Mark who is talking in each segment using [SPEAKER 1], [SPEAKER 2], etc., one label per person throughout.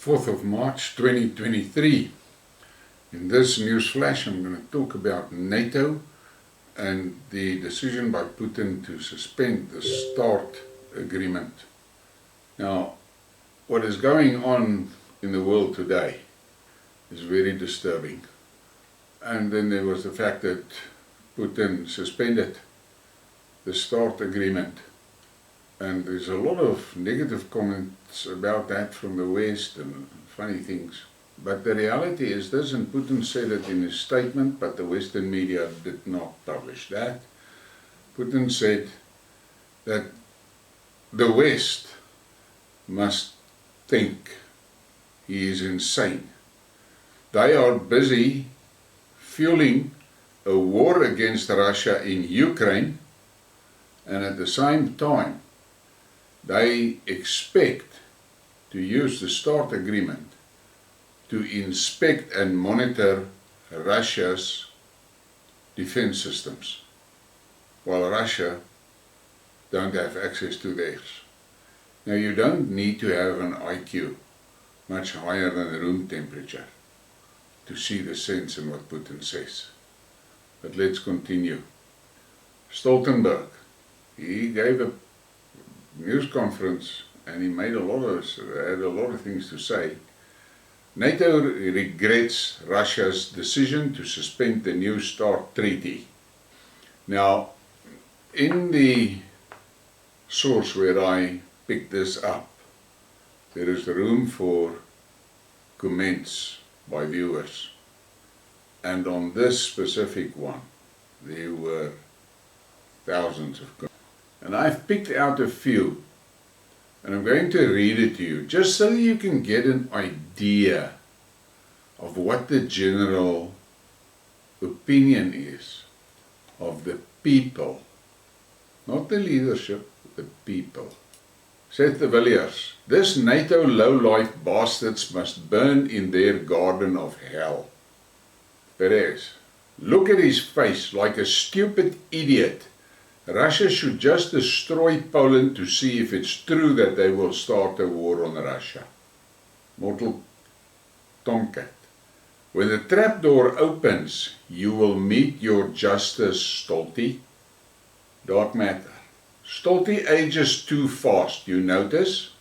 [SPEAKER 1] 4th of March 2023. In this news flash, I'm going to talk about NATO and the decision by Putin to suspend the START agreement. Now, what is going on in the world today is very disturbing. And then there was the fact that Putin suspended the START agreement. And there's a lot of negative comments about that from the West and funny things. But the reality is this, and Putin said it in his statement, but the Western media did not publish that. Putin said that the West must think he is insane. They are busy fueling a war against Russia in Ukraine, and at the same time they expect to use the START agreement to inspect and monitor Russia's defense systems, while Russia don't have access to theirs. Now, you don't need to have an IQ much higher than room temperature to see the sense in what Putin says. But let's continue. Stoltenberg, he gave a news conference and he made had a lot of things to say. NATO regrets Russia's decision to suspend the new START treaty. Now, in the source where I picked this up, there is room for comments by viewers. And on this specific one, there were thousands of comments. And I've picked out a few, and I'm going to read it to you, just so you can get an idea of what the general opinion is of the people, not the leadership, the people. Said de Villiers, this NATO low-life bastards must burn in their garden of hell. Perez, look at his face like a stupid idiot. Russia should just destroy Poland to see if it's true that they will start a war on Russia. Mortal Tomcat, when the trapdoor opens, you will meet your justice, Stolty. Dark Matter, Stolty ages too fast, you notice?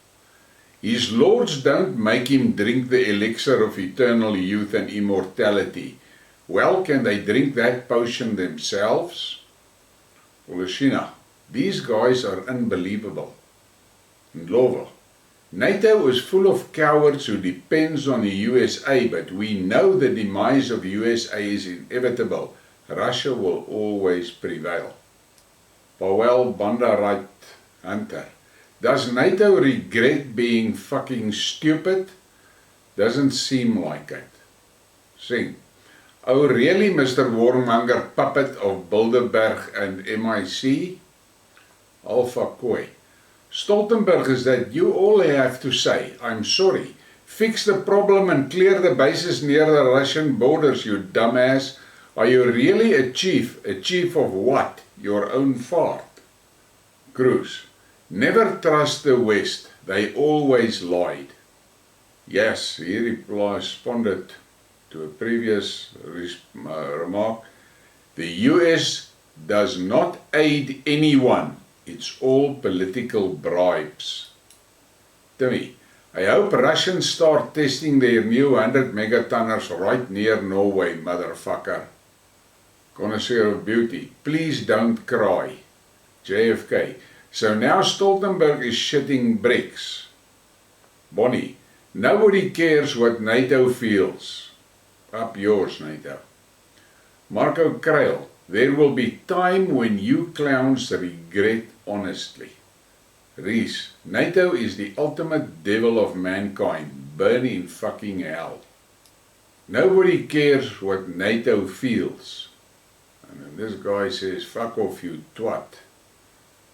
[SPEAKER 1] His lords don't make him drink the elixir of eternal youth and immortality. Well, can they drink that potion themselves? Oleshina, these guys are unbelievable. Ndlovu, NATO is full of cowards who depends on the USA, but we know the demise of USA is inevitable. Russia will always prevail. Powell Bandarite Hunter, does NATO regret being fucking stupid? Doesn't seem like it. Sing. Oh really, Mr. Warmonger puppet of Bilderberg and MIC? Alpha Koi. Stoltenberg, is that you all have to say, I'm sorry, fix the problem and clear the bases near the Russian borders, you dumbass. Are you really a chief? A chief of what? Your own fart. Cruz. Never trust the West. They always lied. Yes, he responded to a previous remark. The US does not aid anyone. It's all political bribes. Timmy, I hope Russians start testing their new 100 megatonners right near Norway, motherfucker. Connoisseur of Beauty, please don't cry. JFK, so now Stoltenberg is shitting bricks. Bonnie, nobody cares what NATO feels. Up yours, NATO. Marco Krail, there will be time when you clowns regret honestly. Reese, NATO is the ultimate devil of mankind. Burn in fucking hell. Nobody cares what NATO feels. And then this guy says, fuck off you twat.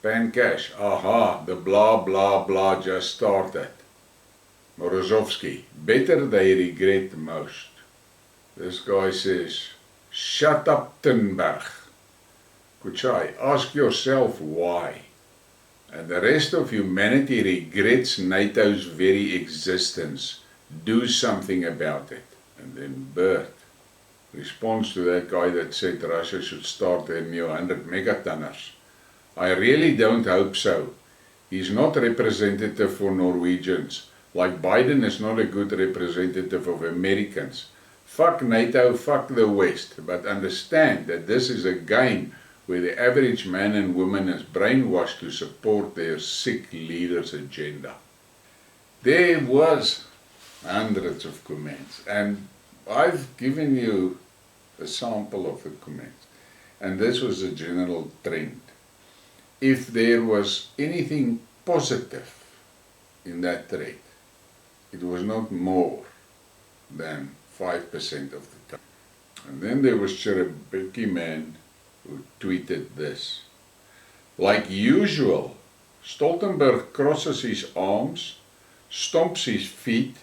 [SPEAKER 1] Pancash, aha, the blah blah blah just started. Morozovsky, better they regret most. This guy says, shut up Thunberg. Kuchai, ask yourself why. And the rest of humanity regrets NATO's very existence. do something about it. And then Bert responds to that guy that said Russia should start their new 100 megatonners. I really don't hope so. He's not representative for Norwegians, like Biden is not a good representative of Americans. Fuck NATO, fuck the West, but understand that this is a game where the average man and woman is brainwashed to support their sick leader's agenda. There was hundreds of comments, and I've given you a sample of the comments, and this was a general trend. If there was anything positive in that thread, it was not more than 5% of the time. And then there was Cherokee man who tweeted this. Like usual, Stoltenberg crosses his arms, stomps his feet,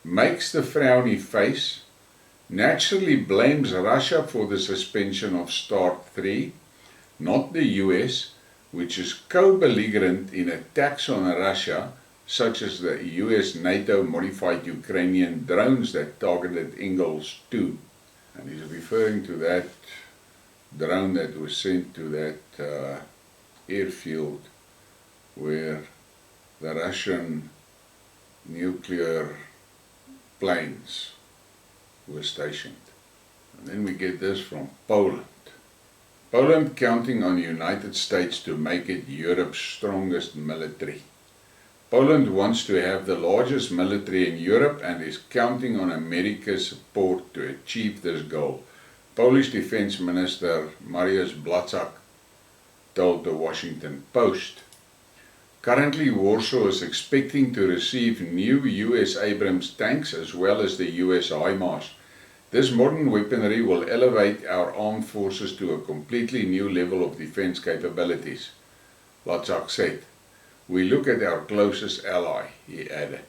[SPEAKER 1] makes the frowny face, naturally blames Russia for the suspension of START 3, not the US, which is co-belligerent in attacks on Russia, such as the US NATO modified Ukrainian drones that targeted Ingalls 2. And he's referring to that drone that was sent to that airfield where the Russian nuclear planes were stationed. And then we get this from Poland. Poland counting on the United States to make it Europe's strongest military. Poland wants to have the largest military in Europe and is counting on America's support to achieve this goal. Polish Defense Minister Mariusz Błaszczak told the Washington Post. Currently, Warsaw is expecting to receive new US Abrams tanks as well as the US HIMARS. This modern weaponry will elevate our armed forces to a completely new level of defense capabilities, Błaszczak said. We look at our closest ally, he added.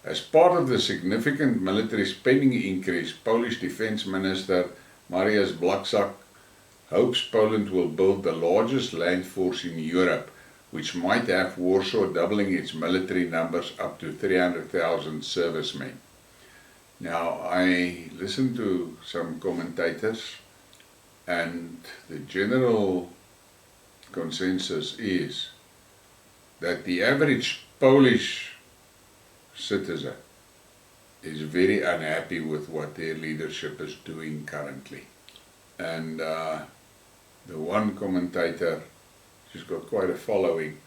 [SPEAKER 1] As part of the significant military spending increase, Polish Defense Minister Mariusz Błaszczak hopes Poland will build the largest land force in Europe, which might have Warsaw doubling its military numbers up to 300,000 servicemen. Now, I listened to some commentators, and the general consensus is that the average Polish citizen is very unhappy with what their leadership is doing currently. And the one commentator, she's got quite a following,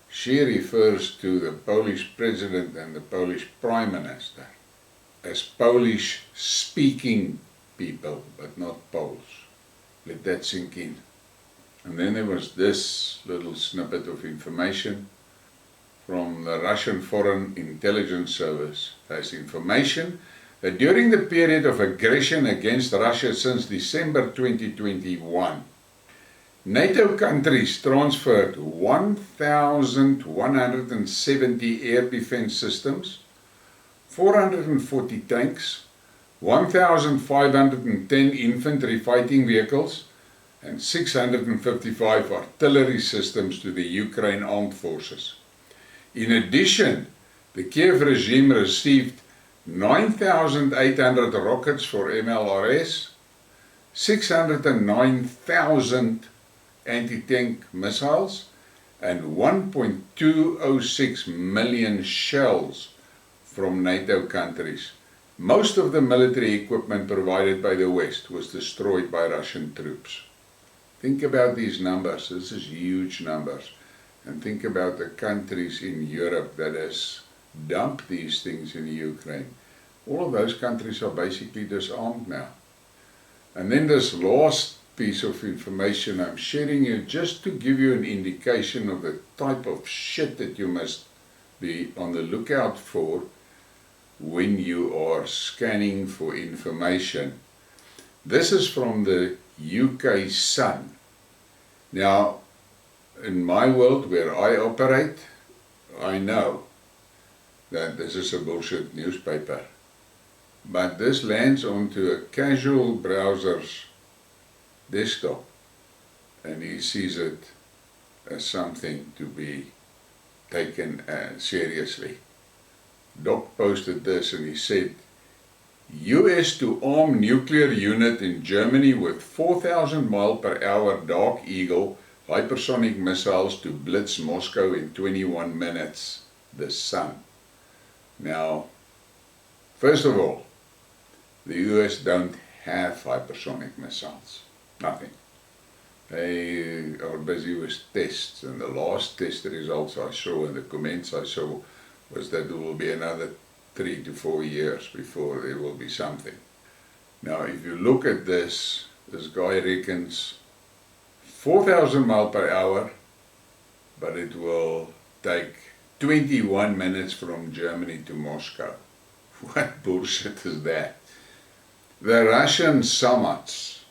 [SPEAKER 1] she refers to the Polish president and the Polish prime minister as Polish-speaking people, but not Poles. Let that sink in. And then there was this little snippet of information from the Russian Foreign Intelligence Service as information that during the period of aggression against Russia since December 2021, NATO countries transferred 1,170 air defense systems, 440 tanks, 1,510 infantry fighting vehicles, and 655 artillery systems to the Ukraine armed forces. In addition, the Kiev regime received 9,800 rockets for MLRS, 609,000 anti-tank missiles, and 1.206 million shells from NATO countries. Most of the military equipment provided by the West was destroyed by Russian troops. Think about these numbers. This is huge numbers. And think about the countries in Europe that has dumped these things in Ukraine. All of those countries are basically disarmed now. And then this last piece of information I'm sharing you just to give you an indication of the type of shit that you must be on the lookout for when you are scanning for information. This is from the UK Sun. Now, in my world where I operate, I know that this is a bullshit newspaper. But this lands onto a casual browser's desktop, and he sees it as something to be taken seriously. Doc posted this and he said, US to arm nuclear unit in Germany with 4,000 mile per hour Dark Eagle hypersonic missiles to blitz Moscow in 21 minutes. The sun. Now, first of all, the US don't have hypersonic missiles. Nothing. They are busy with tests, and the last test results I saw and the comments I saw was that there will be another 3 to 4 years before there will be something. Now, if you look at this guy reckons 4,000 mile per hour, but it will take 21 minutes from Germany to Moscow. What bullshit is that? The Russian Somots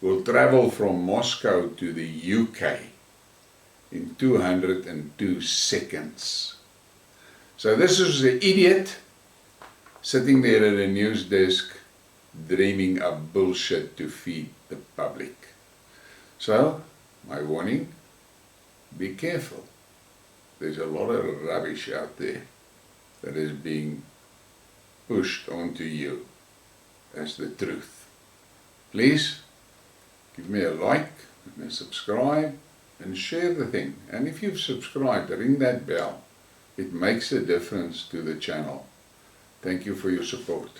[SPEAKER 1] will travel from Moscow to the UK in 202 seconds. So this is the idiot sitting there at a news desk dreaming up bullshit to feed the public. So, my warning, be careful. There's a lot of rubbish out there that is being pushed onto you as the truth. Please give me a like and a subscribe and share the thing. And if you've subscribed, ring that bell. It makes a difference to the channel. Thank you for your support.